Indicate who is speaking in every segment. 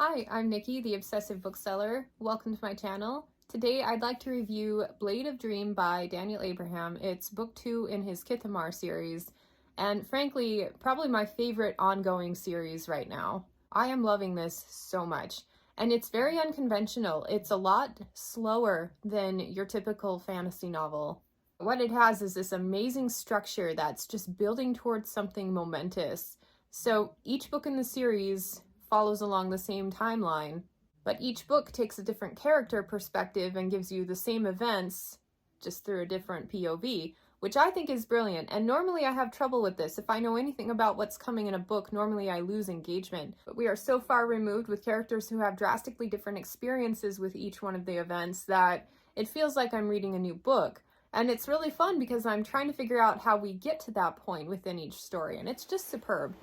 Speaker 1: Hi, I'm Nikki, the Obsessive Bookseller. Welcome to my channel. Today I'd like to review Blade of Dream by Daniel Abraham. It's book 2 in his Kithamar series, and frankly, probably my favorite ongoing series right now. I am loving this so much, and it's very unconventional. It's a lot slower than your typical fantasy novel. What it has is this amazing structure that's just building towards something momentous. So each book in the series follows along the same timeline, but each book takes a different character perspective and gives you the same events just through a different POV, which I think is brilliant. And normally I have trouble with this. If I know anything about what's coming in a book, normally I lose engagement. But we are so far removed with characters who have drastically different experiences with each one of the events that it feels like I'm reading a new book. And it's really fun because I'm trying to figure out how we get to that point within each story, and it's just superb.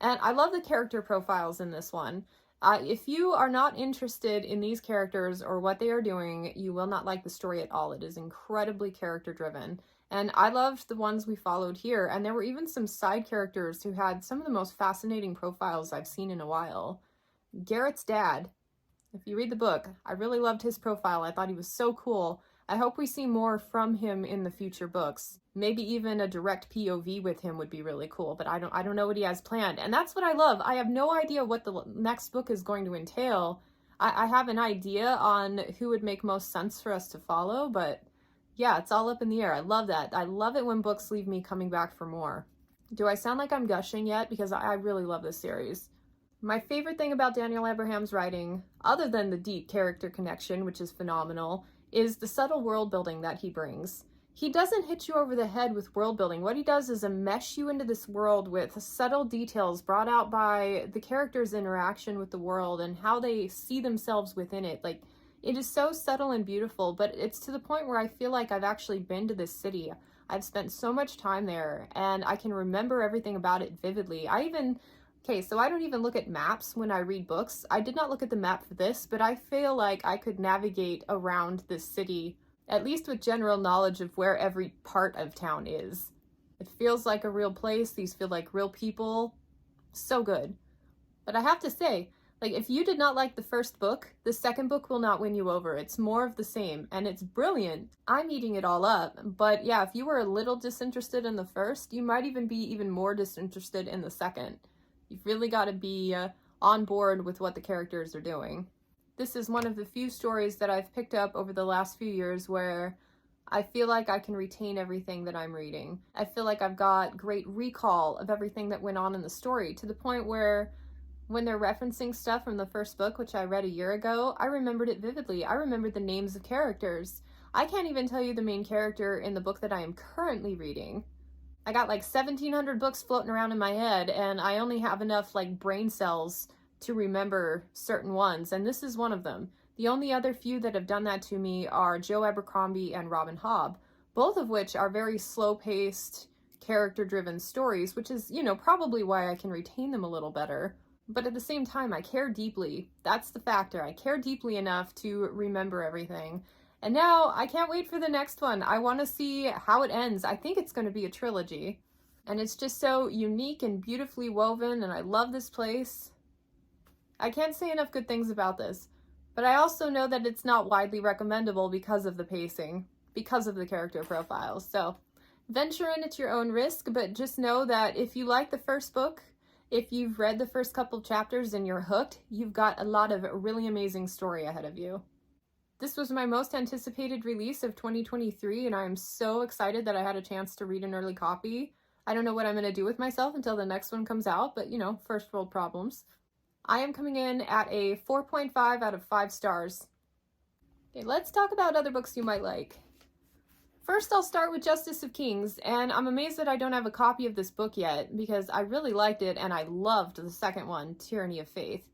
Speaker 1: And I love the character profiles in this one. If you are not interested in these characters or what they are doing, you will not like the story at all. It is incredibly character driven. And I loved the ones we followed here, and there were even some side characters who had some of the most fascinating profiles I've seen in a while. Garrett's dad, if you read the book, I really loved his profile. I thought he was so cool. I hope we see more from him in the future books. Maybe even a direct POV with him would be really cool, but I don't know what he has planned. And that's what I love. I have no idea what the next book is going to entail. I have an idea on who would make most sense for us to follow, but yeah, it's all up in the air. I love that. I love it when books leave me coming back for more. Do I sound like I'm gushing yet? Because I really love this series. My favorite thing about Daniel Abraham's writing, other than the deep character connection, which is phenomenal, is the subtle world building that he brings. He doesn't hit you over the head with world building. What he does is mesh you into this world with subtle details brought out by the characters' interaction with the world and how they see themselves within it. Like, it is so subtle and beautiful, but it's to the point where I feel like I've actually been to this city. I've spent so much time there, and I can remember everything about it vividly. Okay, so I don't even look at maps when I read books. I did not look at the map for this, but I feel like I could navigate around this city, at least with general knowledge of where every part of town is. It feels like a real place. These feel like real people. So good. But I have to say, like, if you did not like the first book, the second book will not win you over. It's more of the same, and it's brilliant. I'm eating it all up. But yeah, if you were a little disinterested in the first, you might even be even more disinterested in the second. You've really got to be on board with what the characters are doing. This is one of the few stories that I've picked up over the last few years where I feel like I can retain everything that I'm reading. I feel like I've got great recall of everything that went on in the story, to the point where when they're referencing stuff from the first book, which I read a year ago, I remembered it vividly. I remembered the names of characters. I can't even tell you the main character in the book that I am currently reading. I got like 1,700 books floating around in my head, and I only have enough like brain cells to remember certain ones, and this is one of them. The only other few that have done that to me are Joe Abercrombie and Robin Hobb, both of which are very slow-paced, character-driven stories, which is, probably why I can retain them a little better. But at the same time, I care deeply. That's the factor. I care deeply enough to remember everything. And now I can't wait for the next one. I want to see how it ends. I think it's going to be a trilogy. And it's just so unique and beautifully woven, and I love this place. I can't say enough good things about this. But I also know that it's not widely recommendable because of the pacing, because of the character profiles. So venture in at your own risk, but just know that if you like the first book, if you've read the first couple chapters and you're hooked, you've got a lot of really amazing story ahead of you. This was my most anticipated release of 2023, and I'm so excited that I had a chance to read an early copy. I don't know what I'm going to do with myself until the next one comes out, but first world problems. I am coming in at a 4.5 out of 5 stars. Okay, let's talk about other books you might like. First, I'll start with Justice of Kings, and I'm amazed that I don't have a copy of this book yet, because I really liked it, and I loved the second one, Tyranny of Faith.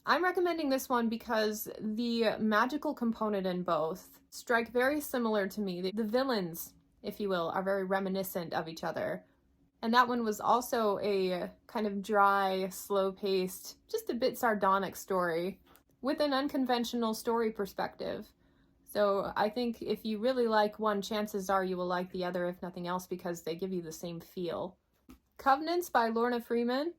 Speaker 1: I'm recommending this one because the magical component in both strike very similar to me. The villains, if you will, are very reminiscent of each other. And that one was also a kind of dry, slow-paced, just a bit sardonic story with an unconventional story perspective. So I think if you really like one, chances are you will like the other, if nothing else, because they give you the same feel. Covenants by Lorna Freeman.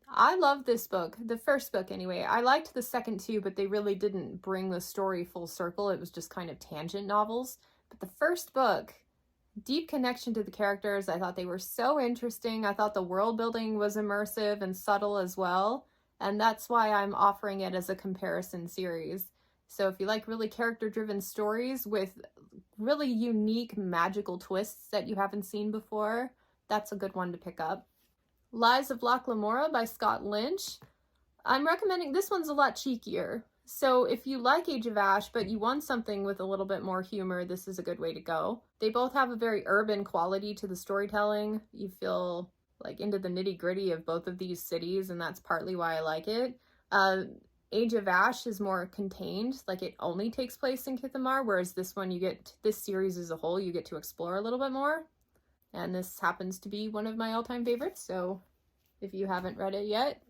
Speaker 1: I love this book, the first book anyway. I liked the second too, but they really didn't bring the story full circle. It was just kind of tangent novels. But the first book, deep connection to the characters. I thought they were so interesting. I thought the world building was immersive and subtle as well. And that's why I'm offering it as a comparison series. So if you like really character-driven stories with really unique magical twists that you haven't seen before, that's a good one to pick up. Lies of Locke Lamora by Scott Lynch. I'm recommending, this one's a lot cheekier. So if you like Age of Ash, but you want something with a little bit more humor, this is a good way to go. They both have a very urban quality to the storytelling. You feel like into the nitty-gritty of both of these cities, and that's partly why I like it. Age of Ash is more contained, like it only takes place in Kithamar, whereas this one, this series as a whole, you get to explore a little bit more. And this happens to be one of my all-time favorites, so if you haven't read it yet,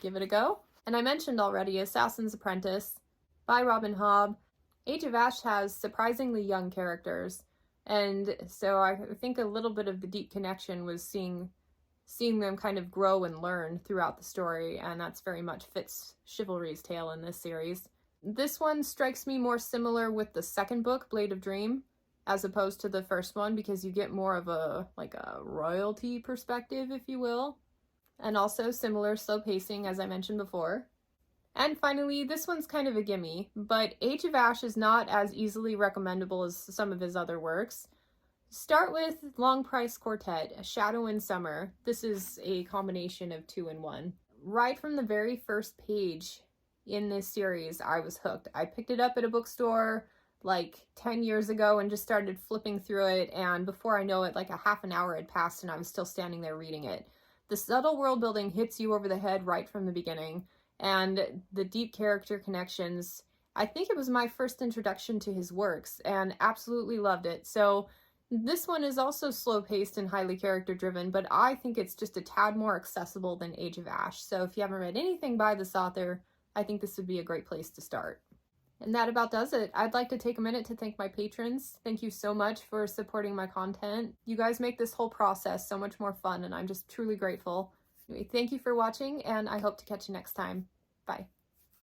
Speaker 1: give it a go. And I mentioned already Assassin's Apprentice by Robin Hobb. Age of Ash has surprisingly young characters, and so I think a little bit of the deep connection was seeing them kind of grow and learn throughout the story, and that's very much fits Chivalry's tale in this series. This one strikes me more similar with the second book, Blade of Dream, as opposed to the first one, because you get more of a royalty perspective, if you will. And also similar slow pacing, as I mentioned before. And finally, this one's kind of a gimme, but Age of Ash is not as easily recommendable as some of his other works. Start with Long Price Quartet, Shadow in Summer. This is a combination of 2 in 1. Right from the very first page in this series, I was hooked. I picked it up at a bookstore like 10 years ago and just started flipping through it, and before I know it, like a half an hour had passed and I was still standing there reading it. The subtle world building hits you over the head right from the beginning, and the deep character connections. I think it was my first introduction to his works and absolutely loved it. So this one is also slow-paced and highly character-driven, but I think it's just a tad more accessible than Age of Ash. So if you haven't read anything by this author, I think this would be a great place to start. And that about does it. I'd like to take a minute to thank my patrons. Thank you so much for supporting my content. You guys make this whole process so much more fun, and I'm just truly grateful. Anyway, thank you for watching, and I hope to catch you next time. Bye.